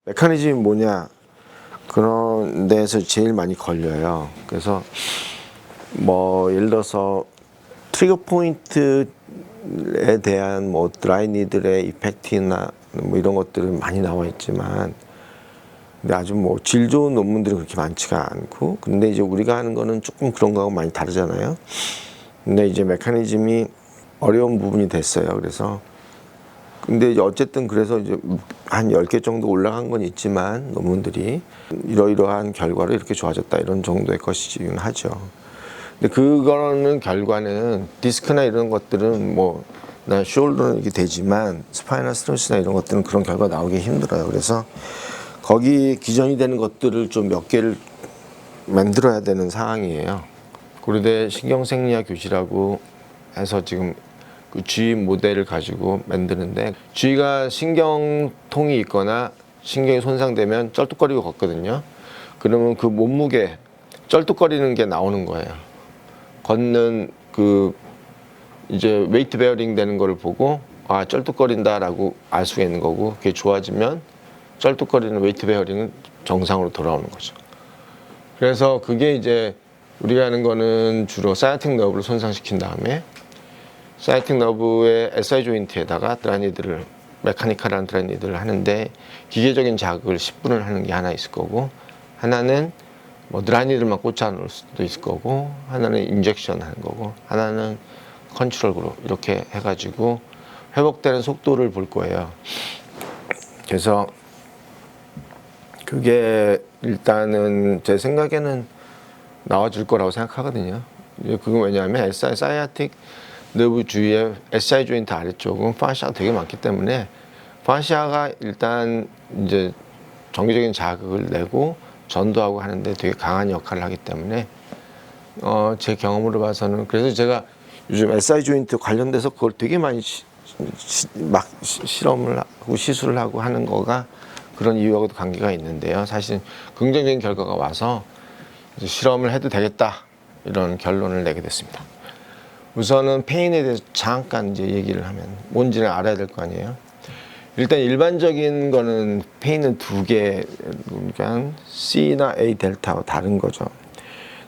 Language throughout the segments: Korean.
메커니즘이 뭐냐 그런 데서 제일 많이 걸려요. 그래서 뭐 예를 들어서 트리거 포인트에 대한 뭐 드라이 니들의 이펙트나 뭐 이런 것들은 많이 나와 있지만 근데 아주 뭐 질 좋은 논문들이 그렇게 많지가 않고 근데 이제 우리가 하는 거는 조금 그런 거하고 많이 다르잖아요. 근데 이제 메커니즘이 어려운 부분이 됐어요. 그래서 근데 이제 어쨌든 그래서 이제 한 10개 정도 올라간 건 있지만 논문들이 이러이러한 결과로 이렇게 좋아졌다 이런 정도의 것이긴 하죠. 근데 그거는 결과는 디스크나 이런 것들은 뭐나 숄더는 이게 되지만 스파이널 스트레스나 이런 것들은 그런 결과 나오기 힘들어요. 그래서 거기 기전이 되는 것들을 좀 몇 개를 만들어야 되는 상황이에요. 고려대 신경생리학 교실하고 해서 지금 그 G 모델을 가지고 만드는데 G가 신경통이 있거나 신경이 손상되면 쩔뚝거리고 걷거든요. 그러면 그 몸무게 쩔뚝거리는 게 나오는 거예요. 걷는 그 이제 웨이트 베어링 되는 거를 보고 아 쩔뚝거린다라고 알 수가 있는 거고 그게 좋아지면 쩔뚝거리는 웨이트 베어링은 정상으로 돌아오는 거죠. 그래서 그게 이제 우리가 하는 거는 주로 사이아틱 너브를 손상시킨 다음에 사이아틱 너브의 SI 조인트에다가 드라이니드를 메카니컬한 드라이니드를 하는데 기계적인 자극을 10분을 하는 게 하나 있을 거고 하나는 뭐 드라이니드만 꽂아 놓을 수도 있을 거고 하나는 인젝션 하는 거고 하나는 컨트롤 그룹 이렇게 해가지고 회복되는 속도를 볼 거예요. 그래서 그게 일단은 제 생각에는 나와줄 거라고 생각하거든요. 그건 왜냐하면 SI 사이아틱 너브 주위에 SI 조인트 아래쪽은 파시아가 되게 많기 때문에 파시아가 일단 이제 정기적인 자극을 내고 전도하고 하는데 되게 강한 역할을 하기 때문에 제 경험으로 봐서는 그래서 제가 요즘 SI 조인트 관련돼서 그걸 되게 많이 실험을 하고 시술을 하고 하는 거가 그런 이유하고도 관계가 있는데요. 사실 긍정적인 결과가 와서 이제 실험을 해도 되겠다 이런 결론을 내게 됐습니다. 우선은 페인에 대해서 잠깐 이제 얘기를 하면 뭔지를 알아야 될 거 아니에요. 일단 일반적인 거는 페인은 두 개, 그러니까 C나 A 델타와 다른 거죠.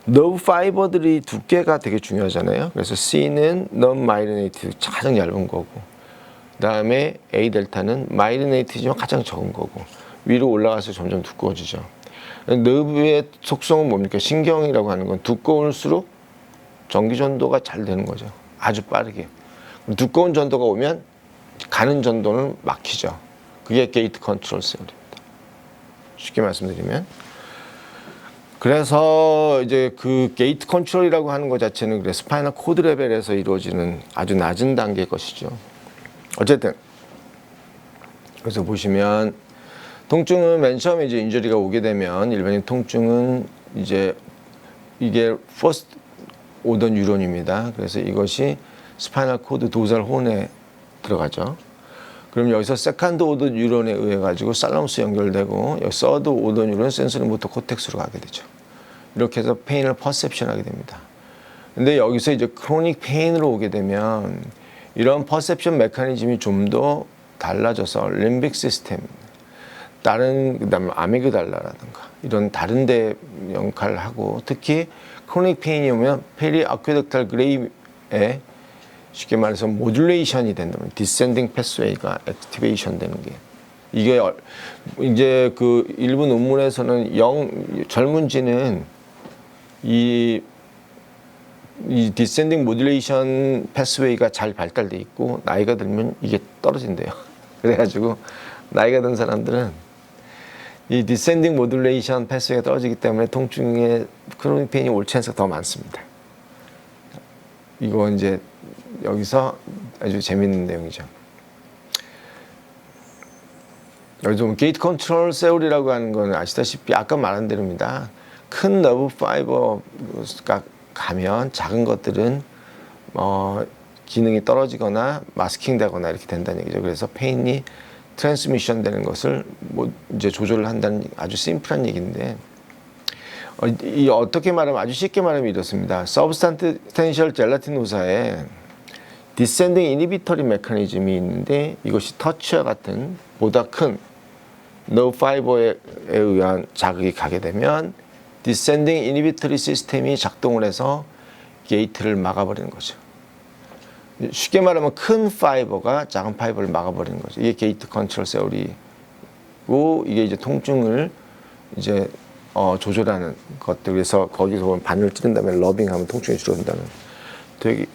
너브 파이버들이 두께가 되게 중요하잖아요. 그래서 C는 non 마이리네이트 가장 얇은 거고, 그다음에 A 델타는 마이리네이트지만 가장 적은 거고, 위로 올라가서 점점 두꺼워지죠. 너브의 속성은 뭡니까? 신경이라고 하는 건 두꺼울수록 전기 전도가 잘 되는 거죠. 아주 빠르게. 두꺼운 전도가 오면 가는 전도는 막히죠. 그게 게이트 컨트롤 세어입니다. 쉽게 말씀드리면. 그래서 이제 그 게이트 컨트롤이라고 하는 것 자체는 그래 스파이널 코드 레벨에서 이루어지는 아주 낮은 단계의 것이죠. 어쨌든 그래서 보시면 통증은 맨 처음에 이제 인저리가 오게 되면 일반적인 통증은 이제 이게 퍼스트 오더 뉴런입니다. 그래서 이것이 스파이널 코드 도살 혼에 들어가죠. 그럼 여기서 세컨드 오더 뉴런에 의해 가지고 살라무스 연결되고 여기 서드 오더 뉴런 센서리 모터 코텍스로 가게 되죠. 이렇게 해서 페인을 퍼셉션하게 됩니다. 근데 여기서 이제 크로닉 페인으로 오게 되면 이런 퍼셉션 메커니즘이 좀 더 달라져서 림빅 시스템 다른 그다음에 아미그달라라든가 이런 다른 데 역할을 하고 특히 크로닉 페인이 오면 페리 아퀴덕탈 그레이에 쉽게 말해서 모듈레이션이 된다면 디센딩 패스웨이가 액티베이션 되는 게 이게 이제 그 일부 논문에서는 젊은지는 이 디센딩 모듈레이션 패스웨이가 잘 발달돼 있고 나이가 들면 이게 떨어진대요. 그래가지고 나이가 든 사람들은 이 디센딩 모듈레이션 패스웨이가 떨어지기 때문에 통증에 크로닉 페인이 올 찬스가 더 많습니다. 이거 이제 여기서 아주 재밌는 내용이죠. 여기서 게이트 컨트롤 세올이라고 하는 건 아시다시피 아까 말한 대로입니다. 큰 너브 파이버가 가면 작은 것들은 기능이 떨어지거나 마스킹 되거나 이렇게 된다는 얘기죠. 그래서 페인이 트랜스미션 되는 것을 뭐 이제 조절을 한다는 아주 심플한 얘기인데 이 어떻게 말하면 아주 쉽게 말하면 이렇습니다. 서브스탄티셜 젤라티노사에 디센딩 이니비터리 메커니즘이 있는데 이것이 터치와 같은 보다 큰 nerve fiber에 의한 자극이 가게 되면 descending inhibitory 시스템이 작동을 해서 게이트를 막아버리는 거죠. 쉽게 말하면 큰 파이버가 작은 파이버를 막아버리는 거죠. 이게 게이트 컨트롤 세오리고, 이게 이제 통증을 이제 조절하는 것들. 그래서 거기서 보면 바늘을 찌른 다음에 러빙하면 통증이 줄어든다는 되게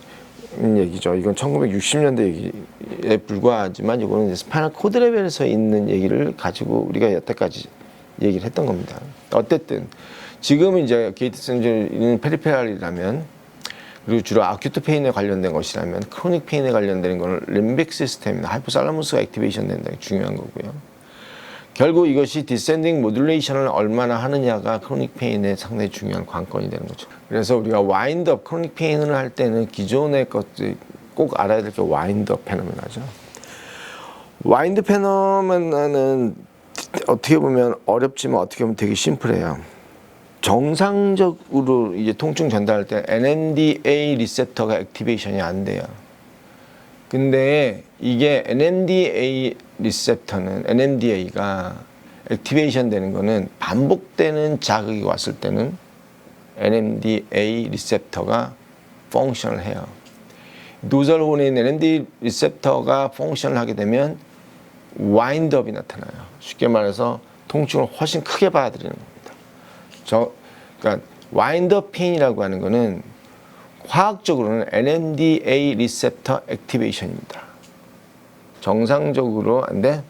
얘기죠. 이건 1960년대 얘기에 불과하지만 이거는 이제 스파이널 코드 레벨에서 있는 얘기를 가지고 우리가 여태까지 얘기를 했던 겁니다. 어쨌든 지금은 이제 게이트 센저는 페리페랄이라면, 그리고 주로 아큐트 페인에 관련된 것이라면, 크로닉 페인에 관련된 거는 림빅 시스템이나 하이포살라무스가 액티베이션 된다는 게 중요한 거고요. 결국 이것이 디센딩 모듈레이션을 얼마나 하느냐가 크로닉 페인의 상당히 중요한 관건이 되는 거죠. 그래서 우리가 와인드업, 크로닉 페인을 할 때는 기존의 것들 꼭 알아야 될 게 와인드업 페노메나죠. 와인드 페노메나는 어떻게 보면 어렵지만 어떻게 보면 되게 심플해요. 정상적으로 이제 통증 전달할 때 NMDA 리셉터가 액티베이션이 안 돼요. 근데 이게 NMDA 리셉터는, NMDA가 액티베이션 되는 거는 반복되는 자극이 왔을 때는 NMDA 리셉터가 펑션을 해요. 노즐 혼인 NMDA 리셉터가 펑션을 하게 되면 와인드업이 나타나요. 쉽게 말해서 통증을 훨씬 크게 받아들이는 겁니다. 그러니까 와인드업 페인이라고 하는 거는 화학적으로는 NMDA 리셉터 액티베이션입니다. 정상적으로. 근데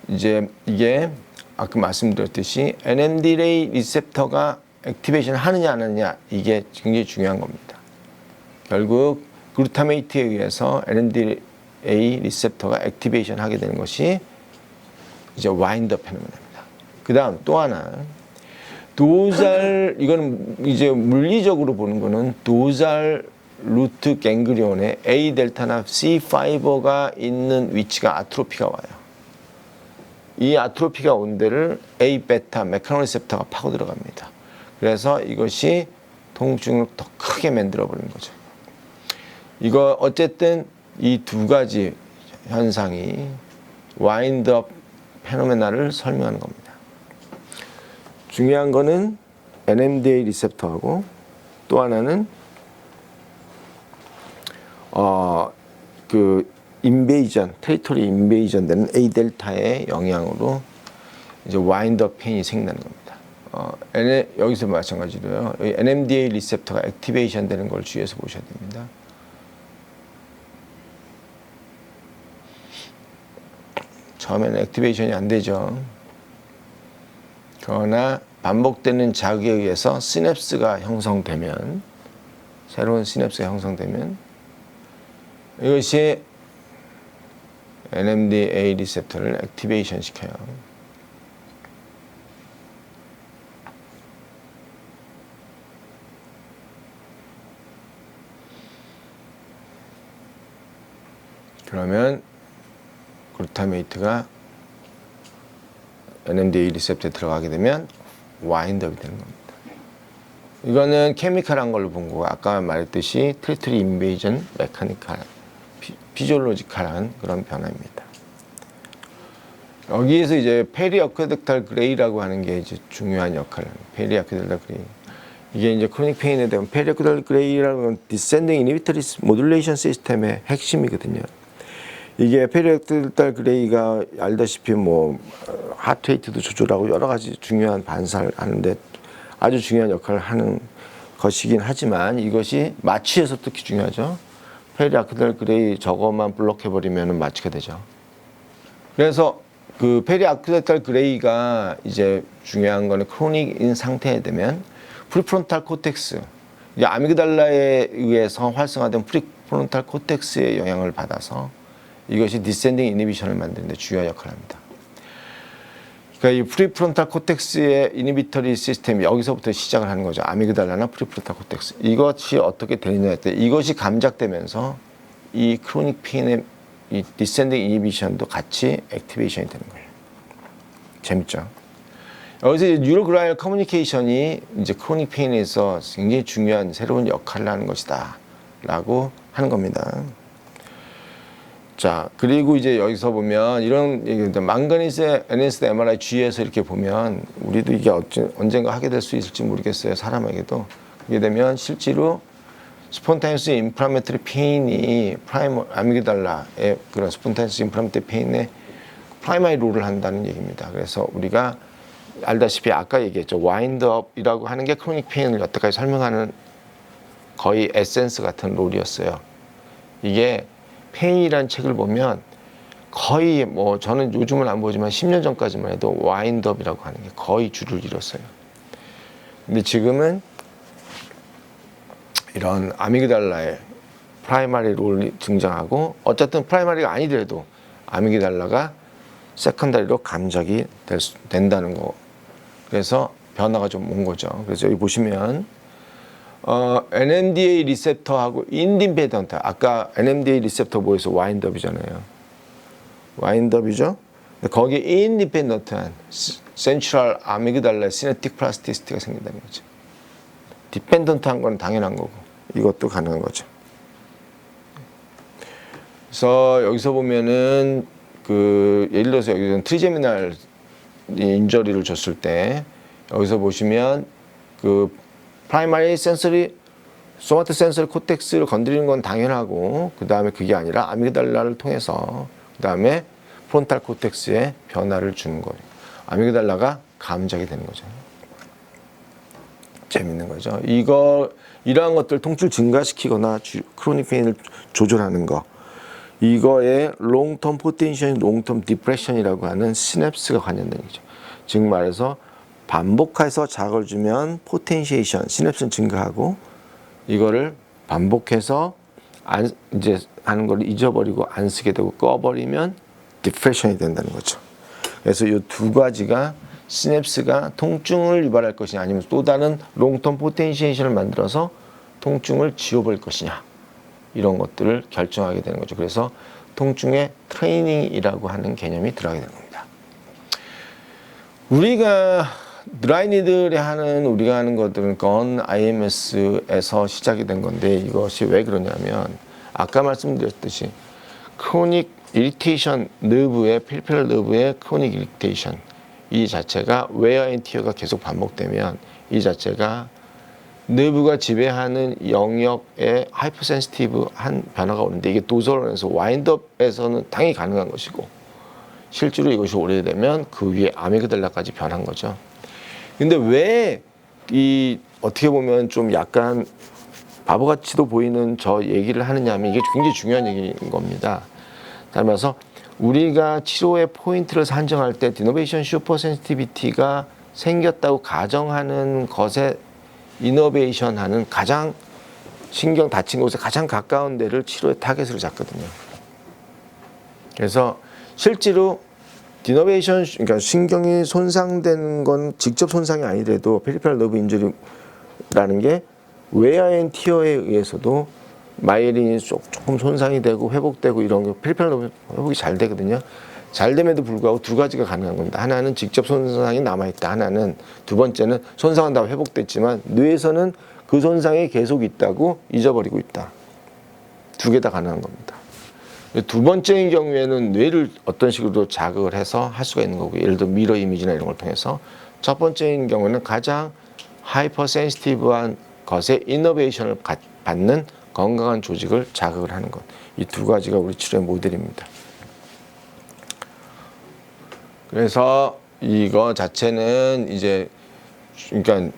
이제 이게 아까 말씀드렸듯이 NMDA 리셉터가 액티베이션 하느냐 안 하느냐, 이게 굉장히 중요한 겁니다. 결국 글루타메이트에 의해서 NMDA 리셉터가 액티베이션 하게 되는 것이 이제 와인드업 페노메나입니다. 그 다음 또 하나, 도잘, 이거는 이제 물리적으로 보는 거는 도잘 루트 갱글리온에 A 델타나 C 파이버가 있는 위치가 아트로피가 와요. 이 아트로피가 온 데를 A 베타 메카노리셉터가 파고 들어갑니다. 그래서 이것이 통증을 더 크게 만들어 버리는 거죠. 이거 어쨌든 이 두 가지 현상이 와인드업 페노메나를 설명하는 겁니다. 중요한 거는 NMDA 리셉터하고, 또 하나는 그 인베이전, 테리토리 인베이전 되는 A 델타의 영향으로 이제 와인드업 페인이 생기는 겁니다. 여기서 마찬가지로요. NMDA 리셉터가 액티베이션 되는 걸 주의해서 보셔야 됩니다. 처음에는 액티베이션이 안 되죠. 그러나 반복되는 자극에 의해서 시냅스가 형성되면, 새로운 시냅스가 형성되면 이것이 NMDA 리셉터를 액티베이션 시켜요. 그러면 글루타메이트가 NMDA 리셉터에 들어가게 되면 와인드업이 되는 겁니다. 이거는 케미컬한 걸로 본 거고, 아까 말했듯이 테리토리 인베이전 메카니컬, 피지올로지컬한 그런 변화입니다. 여기에서 이제 페리어퀴덕탈 그레이라고 하는 게 이제 중요한 역할을 합니다. 페리어퀴덕탈 그레이. 이게 이제 크로닉 페인에 대한 페리어퀴덕탈 그레이라는 건 디센딩 이니비터리 모듈레이션 시스템의 핵심이거든요. 이게 페리어퀴덕탈 그레이가 알다시피 뭐 하트 레이트도 조절하고 여러 가지 중요한 반사를 하는데 아주 중요한 역할을 하는 것이긴 하지만, 이것이 마취에서 특히 중요하죠. 페리아퀴덕탈 그레이 저것만 블록해버리면 마취가 되죠. 그래서 그 페리아퀴덕탈 그레이가 이제 중요한 거는 크로닉인 상태에 되면 프리프론탈 코텍스, 이게 아미그달라에 의해서 활성화된 프리프론탈 코텍스의 영향을 받아서 이것이 디센딩 이니비션을 만드는 데 주요한 역할을 합니다. 그러니까 이 프리프론탈 코텍스의 이니비터리 시스템이 여기서부터 시작을 하는 거죠. 아미그달라나 프리프론탈 코텍스. 이것이 어떻게 되느냐 할 때 이것이 감작되면서 이 크로닉 페인의 이 디센딩 이니비션도 같이 액티베이션이 되는 거예요. 재밌죠? 여기서 이제 뉴로그라이널 커뮤니케이션이 이제 크로닉 페인에서 굉장히 중요한 새로운 역할을 하는 것이다 라고 하는 겁니다. 자, 그리고 이제 여기서 보면 이런 얘기인데 망가니스 NSD MRI G에서 이렇게 보면 우리도 이게 언젠가 하게 될 수 있을지 모르겠어요. 사람에게도. 그게 되면 실제로 스폰타니어스 인플라메터리 페인이 프라이머 아미그달라의 그런 스폰타니어스 인플라메터리 페인에 프라이머리 롤을 한다는 얘기입니다. 그래서 우리가 알다시피 아까 얘기했죠. 와인드업이라고 하는 게 크로닉 페인을 여태까지 설명하는 거의 에센스 같은 롤이었어요. 이게 페인이라는 책을 보면 거의 뭐 저는 요즘은 안 보지만 10년 전까지만 해도 와인드업이라고 하는 게 거의 줄을 이뤘어요. 근데 지금은 이런 아미그달라의 프라이머리 롤이 등장하고 어쨌든 프라이머리가 아니더라도 아미그달라가 세컨다리로 감작이 된다는 거. 그래서 변화가 좀 온 거죠. 그래서 여기 보시면 NMDA 리셉터하고 인디펜던트. 아까 NMDA 리셉터 뭐에서 와인드업이잖아요. 와인드업이죠. 거기에 인디펜던트한 센트럴 아미그달라 시냅틱 플라스티시티가 생긴다는 거죠. 디펜던트한 건 당연한 거고 이것도 가능한 거죠. 그래서 여기서 보면은 그 예를 들어서 여기서 트리제미널 인저리를 줬을 때 여기서 보시면 그 프라이머리 센서리 소마틱 센서리 코텍스를 건드리는 건 당연하고 그 다음에 그게 아니라 아미그달라를 통해서 그 다음에 프론탈 코텍스에 변화를 주는 거예요. 아미그달라가 감작이 되는 거죠. 재밌는 거죠. 이러한 것들 통증을 증가시키거나 크로닉 페인을 조절하는 거. 이거에 롱텀 포텐션, 롱텀 디프레션이라고 하는 시냅스가 관련된 거죠. 즉 말해서 반복해서 자극을 주면 포텐시에이션, 시냅스는 증가하고 이거를 반복해서 이제 하는 걸 잊어버리고 안 쓰게 되고 꺼버리면 디프레션이 된다는 거죠. 그래서 이 두 가지가 시냅스가 통증을 유발할 것이냐 아니면 또 다른 롱텀 포텐시에이션을 만들어서 통증을 지워버릴 것이냐 이런 것들을 결정하게 되는 거죠. 그래서 통증의 트레이닝이라고 하는 개념이 들어가게 되는 겁니다. 우리가 드라이니들이 우리가 하는 것들은 건 IMS에서 시작이 된 건데 이것이 왜 그러냐면 아까 말씀드렸듯이 크로닉 이리테이션 너브의 페리페럴 너브의 크로닉 이리테이션 이 자체가 웨어 앤 티어가 계속 반복되면 이 자체가 너브가 지배하는 영역에 하이퍼센시티브한 변화가 오는데 이게 도저론에서 와인드업에서는 당연히 가능한 것이고 실제로 이것이 오래되면 그 위에 아미그달라까지 변한 거죠. 근데 왜 어떻게 보면 좀 약간 바보같이도 보이는 저 얘기를 하느냐 하면 이게 굉장히 중요한 얘기인 겁니다. 따라서 우리가 치료의 포인트를 산정할 때 디노베이션 슈퍼 센시티비티가 생겼다고 가정하는 것에 이노베이션 하는 가장 신경 다친 곳에 가장 가까운 데를 치료의 타겟으로 잡거든요. 그래서 실제로 디노베이션, 그러니까 신경이 손상되는 건 직접 손상이 아니더라도 페리페럴 너브 인저리라는 게 웨어 앤 티어에 의해서도 마이엘린이 조금 손상이 되고 회복되고 이런 게 페리페럴 너브 회복이 잘 되거든요. 잘 됨에도 불구하고 두 가지가 가능한 겁니다. 하나는 직접 손상이 남아있다. 하나는 두 번째는 손상은 다 회복됐지만 뇌에서는 그 손상이 계속 있다고 잊어버리고 있다. 두 개 다 가능한 겁니다. 두 번째인 경우에는 뇌를 어떤 식으로 자극을 해서 할 수가 있는 거고 예를 들어 미러 이미지나 이런 걸 통해서 첫 번째인 경우는 가장 하이퍼 센시티브한 것에 이노베이션을 받는 건강한 조직을 자극을 하는 것. 이 두 가지가 우리 치료의 모델입니다. 그래서 이거 자체는 이제 그러니까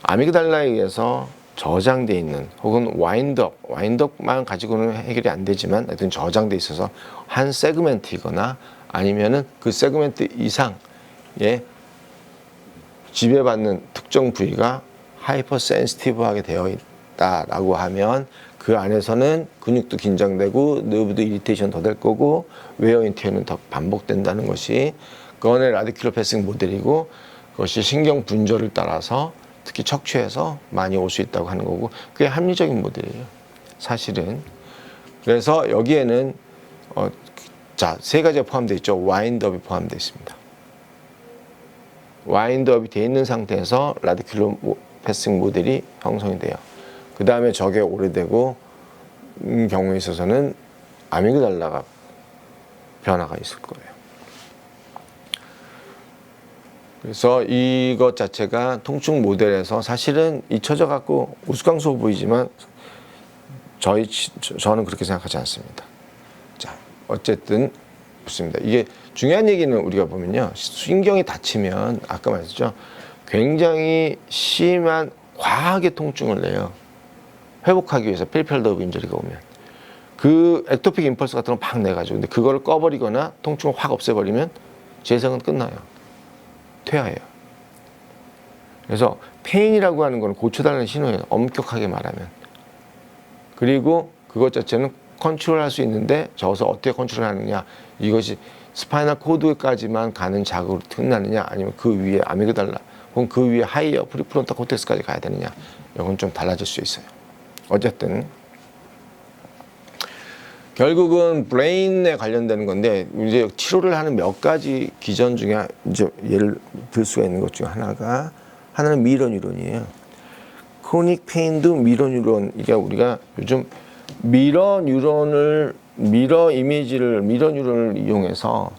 아미그달라에 의해서 저장돼 있는 혹은 와인드업만 가지고는 해결이 안 되지만 하여튼 저장돼 있어서 한 세그멘트이거나 아니면은 그 세그멘트 이상의 지배받는 특정 부위가 하이퍼 센시티브하게 되어 있다라고 하면 그 안에서는 근육도 긴장되고 너브도 이리테이션 더 될 거고 웨어 앤 티어는 더 반복된다는 것이 건의 라디큘러 패싱 모델이고 그것이 신경 분절을 따라서 특히 척추에서 많이 올 수 있다고 하는 거고 그게 합리적인 모델이에요. 사실은. 그래서 여기에는 세 가지가 포함되어 있죠. 와인드업이 포함되어 있습니다. 와인드업이 되어 있는 상태에서 라디큘러 패싱 모델이 형성이 돼요. 그 다음에 저게 오래되고 경우에 있어서는 아미그달라가 변화가 있을 거예요. 그래서 이것 자체가 통증 모델에서 사실은 잊혀져 갖고 우스꽝스러워 보이지만 저는 그렇게 생각하지 않습니다. 자, 어쨌든 좋습니다. 이게 중요한 얘기는 우리가 보면요, 신경이 다치면 아까 말했죠, 굉장히 심한 과하게 통증을 내요. 회복하기 위해서 페리페럴 너브 인저리가 오면 그 액토픽 임펄스 같은 거 막 내가지고, 근데 그거를 꺼버리거나 통증을 확 없애버리면 재생은 끝나요. 퇴화해요. 그래서 페인이라고 하는 건 고쳐달라는 신호예요. 엄격하게 말하면. 그리고 그것 자체는 컨트롤할 수 있는데 저어서 어떻게 컨트롤하느냐, 이것이 스파이널 코드까지만 가는 자극으로 끝나느냐, 아니면 그 위에 아미그달라 혹은 그 위에 하이어 프리프론탈 코텍스까지 가야 되느냐, 이건 좀 달라질 수 있어요. 어쨌든 결국은 브레인에 관련되는 건데, 이제 치료를 하는 몇 가지 기전 중에 이제 예를 들 수가 있는 것 중에 하나는 미러 뉴런이에요. 크로닉 페인도 미러 뉴런. 이게 우리가 요즘 미러 뉴런을 이용해서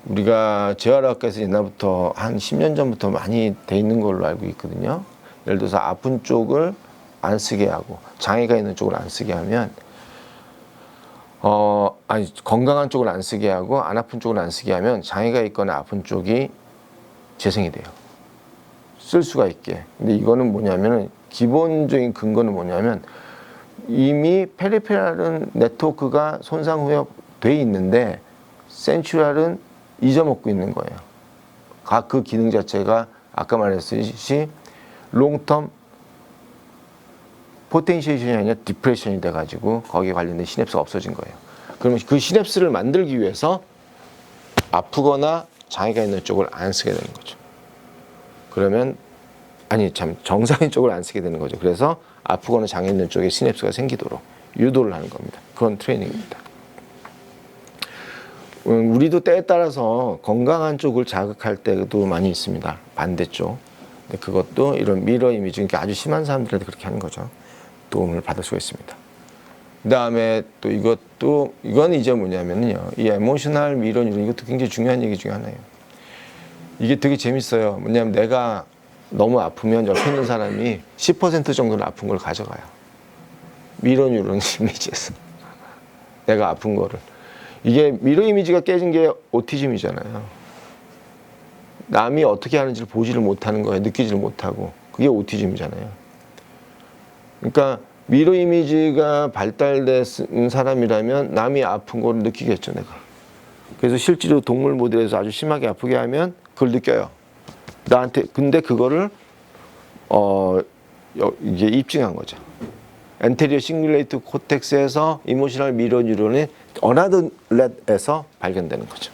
우리가 재활학에서 옛날부터 한 10년 전부터 많이 돼 있는 걸로 알고 있거든요. 예를 들어서 아픈 쪽을 안 쓰게 하고 장애가 있는 쪽을 안 쓰게 하면 건강한 쪽을 안 쓰게 하고 안 아픈 쪽을 안 쓰게 하면 장애가 있거나 아픈 쪽이 재생이 돼요. 쓸 수가 있게. 근데 이거는 뭐냐면은, 기본적인 근거는 뭐냐면, 이미 페리페랄은 네트워크가 손상 후에 돼 있는데 센츄랄은 잊어먹고 있는 거예요. 각 그 기능 자체가 아까 말했듯이 롱텀 포텐시에이션이 아니라 디프레션이 돼가지고 거기에 관련된 시냅스가 없어진 거예요. 그러면 그 시냅스를 만들기 위해서 아프거나 장애가 있는 쪽을 안 쓰게 되는 거죠. 그러면 정상인 쪽을 안 쓰게 되는 거죠. 그래서 아프거나 장애 있는 쪽에 시냅스가 생기도록 유도를 하는 겁니다. 그건 트레이닝입니다. 우리도 때에 따라서 건강한 쪽을 자극할 때도 많이 있습니다. 반대쪽. 근데 그것도 이런 미러 이미지, 그러니까 아주 심한 사람들한테 그렇게 하는 거죠. 도움을 받을 수가 있습니다. 그 다음에 또 이건 이제 뭐냐면요, 이 에모셔널 미러 뉴런, 이것도 굉장히 중요한 얘기 중에 하나예요. 이게 되게 재밌어요. 뭐냐면 내가 너무 아프면 옆에 있는 사람이 10% 정도는 아픈 걸 가져가요. 미러 뉴런 이미지에서. 내가 아픈 거를. 이게 미러 이미지가 깨진 게 오티즘이잖아요. 남이 어떻게 하는지를 보지를 못하는 거예요. 느끼지를 못하고. 그게 오티즘이잖아요. 그러니까 미러 이미지가 발달된 사람이라면 남이 아픈 걸 느끼겠죠, 내가. 그래서 실제로 동물 모델에서 아주 심하게 아프게 하면 그걸 느껴요. 나한테. 근데 그거를 이제 입증한 거죠. 엔테리어 싱귤레이트 코텍스에서 이모셔널 미러 뉴런이 어나더렛에서 발견되는 거죠.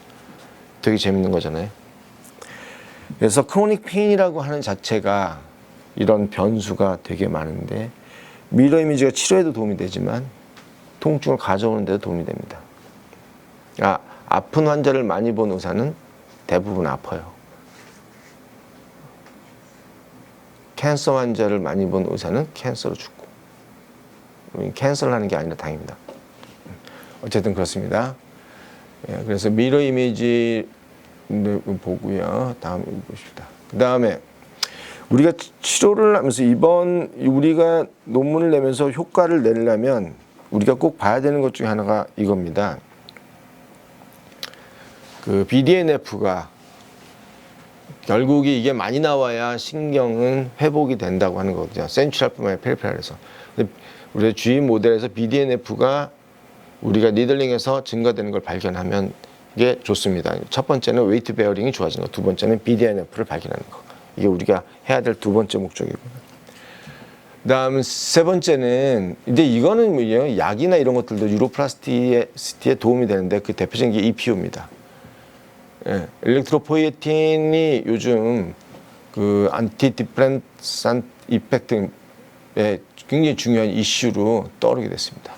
되게 재밌는 거잖아요. 그래서 크로닉 페인이라고 하는 자체가 이런 변수가 되게 많은데, 미러 이미지가 치료에도 도움이 되지만 통증을 가져오는 데도 도움이 됩니다. 아픈 환자를 많이 본 의사는 대부분 아파요. 캔서 환자를 많이 본 의사는 캔서로 죽고. 캔서를 하는 게 아니라 다행입니다. 어쨌든 그렇습니다. 그래서 미러 이미지 보고요. 다음 보십시다. 그 다음에 우리가 치료를 하면서 우리가 논문을 내면서 효과를 내려면 우리가 꼭 봐야 되는 것 중에 하나가 이겁니다. 그 BDNF가 결국이 이게 많이 나와야 신경은 회복이 된다고 하는 거거든요. 센츄랄뿐만 아니라 페리페랄에서. 우리 주인 모델에서 BDNF가 우리가 니들링에서 증가되는 걸 발견하면 이게 좋습니다. 첫 번째는 웨이트 베어링이 좋아지는 거, 두 번째는 BDNF를 발견하는 거. 이게 우리가 해야 될 두 번째 목적이고요. 그다음 세 번째는, 이제 이거는 뭐예요? 약이나 이런 것들도 뉴로플라스티에 도움이 되는데 그 대표적인 게 EPO입니다. 엘렉트로포이에틴이 요즘 그 안티디프레산트 이펙트에 굉장히 중요한 이슈로 떠오르게 됐습니다.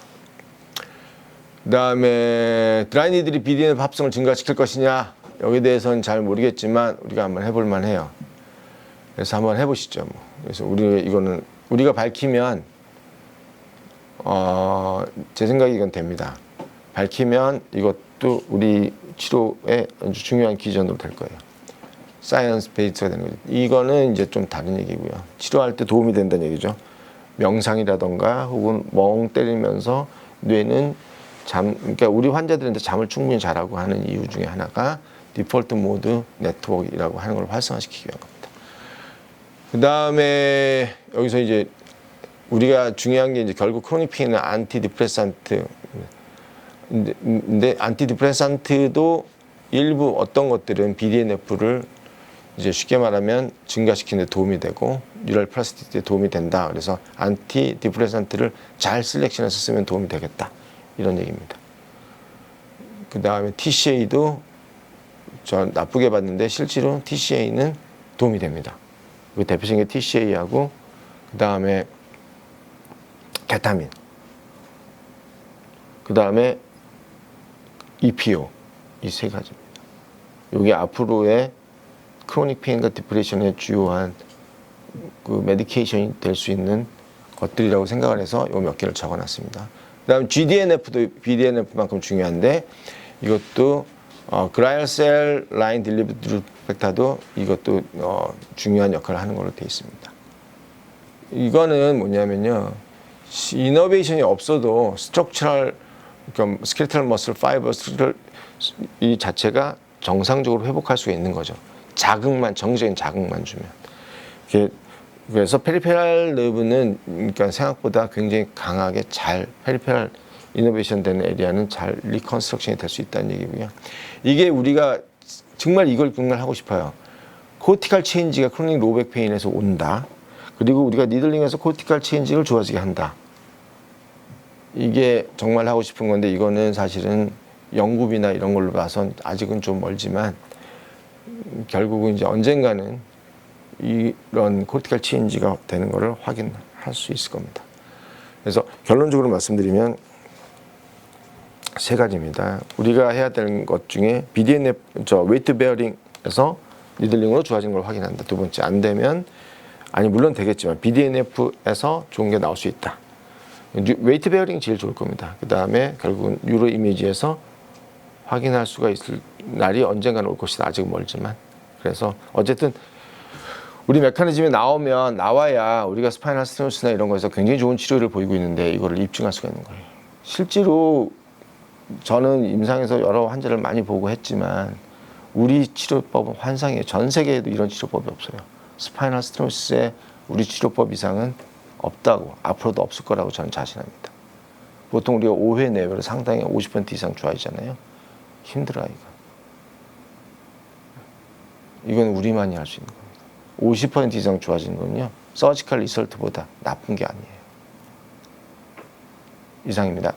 그 다음에 드라이니들이 BDNF 합성을 증가시킬 것이냐, 여기에 대해서는 잘 모르겠지만 우리가 한번 해볼 만해요. 그래서 한번 해보시죠. 그래서 이거는 우리가 밝히면 제 생각에 이건 됩니다. 밝히면 이것도 이것도 우리 치료의 아주 중요한 기전으로 될 거예요. 사이언스 베이스가 되는 거죠. 이거는 이제 좀 다른 얘기고요. 치료할 때 도움이 된다는 얘기죠. 명상이라던가 혹은 멍 때리면서 뇌는 그러니까 우리 환자들한테 잠을 충분히 자라고 하는 이유 중에 하나가 디폴트 모드 네트워크라고 하는 걸 활성화시키기 위한 겁니다. 그 다음에 여기서 이제 우리가 중요한 게 이제 결국 크로닉 페인은 안티디프레산트. 근데 안티디프레산트도 일부 어떤 것들은 BDNF를 이제 쉽게 말하면 증가시키는 데 도움이 되고 뉴럴 플라스티티에 도움이 된다. 그래서 안티디프레산트를 잘 셀렉션해서 쓰면 도움이 되겠다. 이런 얘기입니다. 그 다음에 TCA도 저 나쁘게 봤는데 실제로 TCA는 도움이 됩니다. 그 대표적인 게 TCA하고 그 다음에 케타민, 그 다음에 EPO 이 세 가지입니다. 이게 앞으로의 크로닉 페인과 디프레션의 주요한 그 메디케이션이 될 수 있는 것들이라고 생각을 해서 요 몇 개를 적어놨습니다. 그다음 GDNF도 BDNF만큼 중요한데 이것도 글라이얼셀 라인 딜리버리 팩터도 이것도 중요한 역할을 하는 걸로 되어 있습니다. 이거는 뭐냐면요, 이너베이션이 없어도 스트럭처럴, 그러니까 스켈레탈 머슬 파이버스를 이 자체가 정상적으로 회복할 수가 있는 거죠. 자극만, 정적인 자극만 주면. 그래서 페리페랄 너브는 그러니까 생각보다 굉장히 강하게 잘 페리페랄 이노베이션 되는 에리아는 잘 리컨스트럭션이 될 수 있다는 얘기고요. 이게 우리가 정말 이걸 하고 싶어요. 코티칼 체인지가 크로닉 로백 페인에서 온다. 그리고 우리가 니들링에서 코티칼 체인지를 좋아지게 한다. 이게 정말 하고 싶은 건데 이거는 사실은 연구비나 이런 걸로 봐선 아직은 좀 멀지만 결국은 이제 언젠가는 이런 코티칼 체인지가 되는 것을 확인할 수 있을 겁니다. 그래서 결론적으로 말씀드리면 세 가지입니다. 우리가 해야 되는 것 중에 BDNF, 웨이트 베어링에서 니들링으로 좋아진 걸 확인한다. 두 번째, 안 되면, 아니 물론 되겠지만 BDNF에서 좋은 게 나올 수 있다. 웨이트 베어링이 제일 좋을 겁니다. 그 다음에 결국은 뉴로 이미지에서 확인할 수가 있을 날이 언젠가는 올 것이다. 아직 멀지만. 그래서 어쨌든 우리 메커니즘이 나와야 우리가 스파이널 스테노시스나 이런 거에서 굉장히 좋은 치료를 보이고 있는데 이거를 입증할 수가 있는 거예요. 실제로 저는 임상에서 여러 환자를 많이 보고 했지만 우리 치료법은 환상이에요. 전 세계에도 이런 치료법이 없어요. 스파이널 스테노시스의 우리 치료법 이상은 없다고, 앞으로도 없을 거라고 저는 자신합니다. 보통 우리가 5회 내외로 상당히 50% 이상 좋아지잖아요. 힘들어요, 이건 우리만이 할 수 있는 겁니다. 50% 이상 좋아지는 건요, 서지컬 리설트보다 나쁜 게 아니에요. 이상입니다.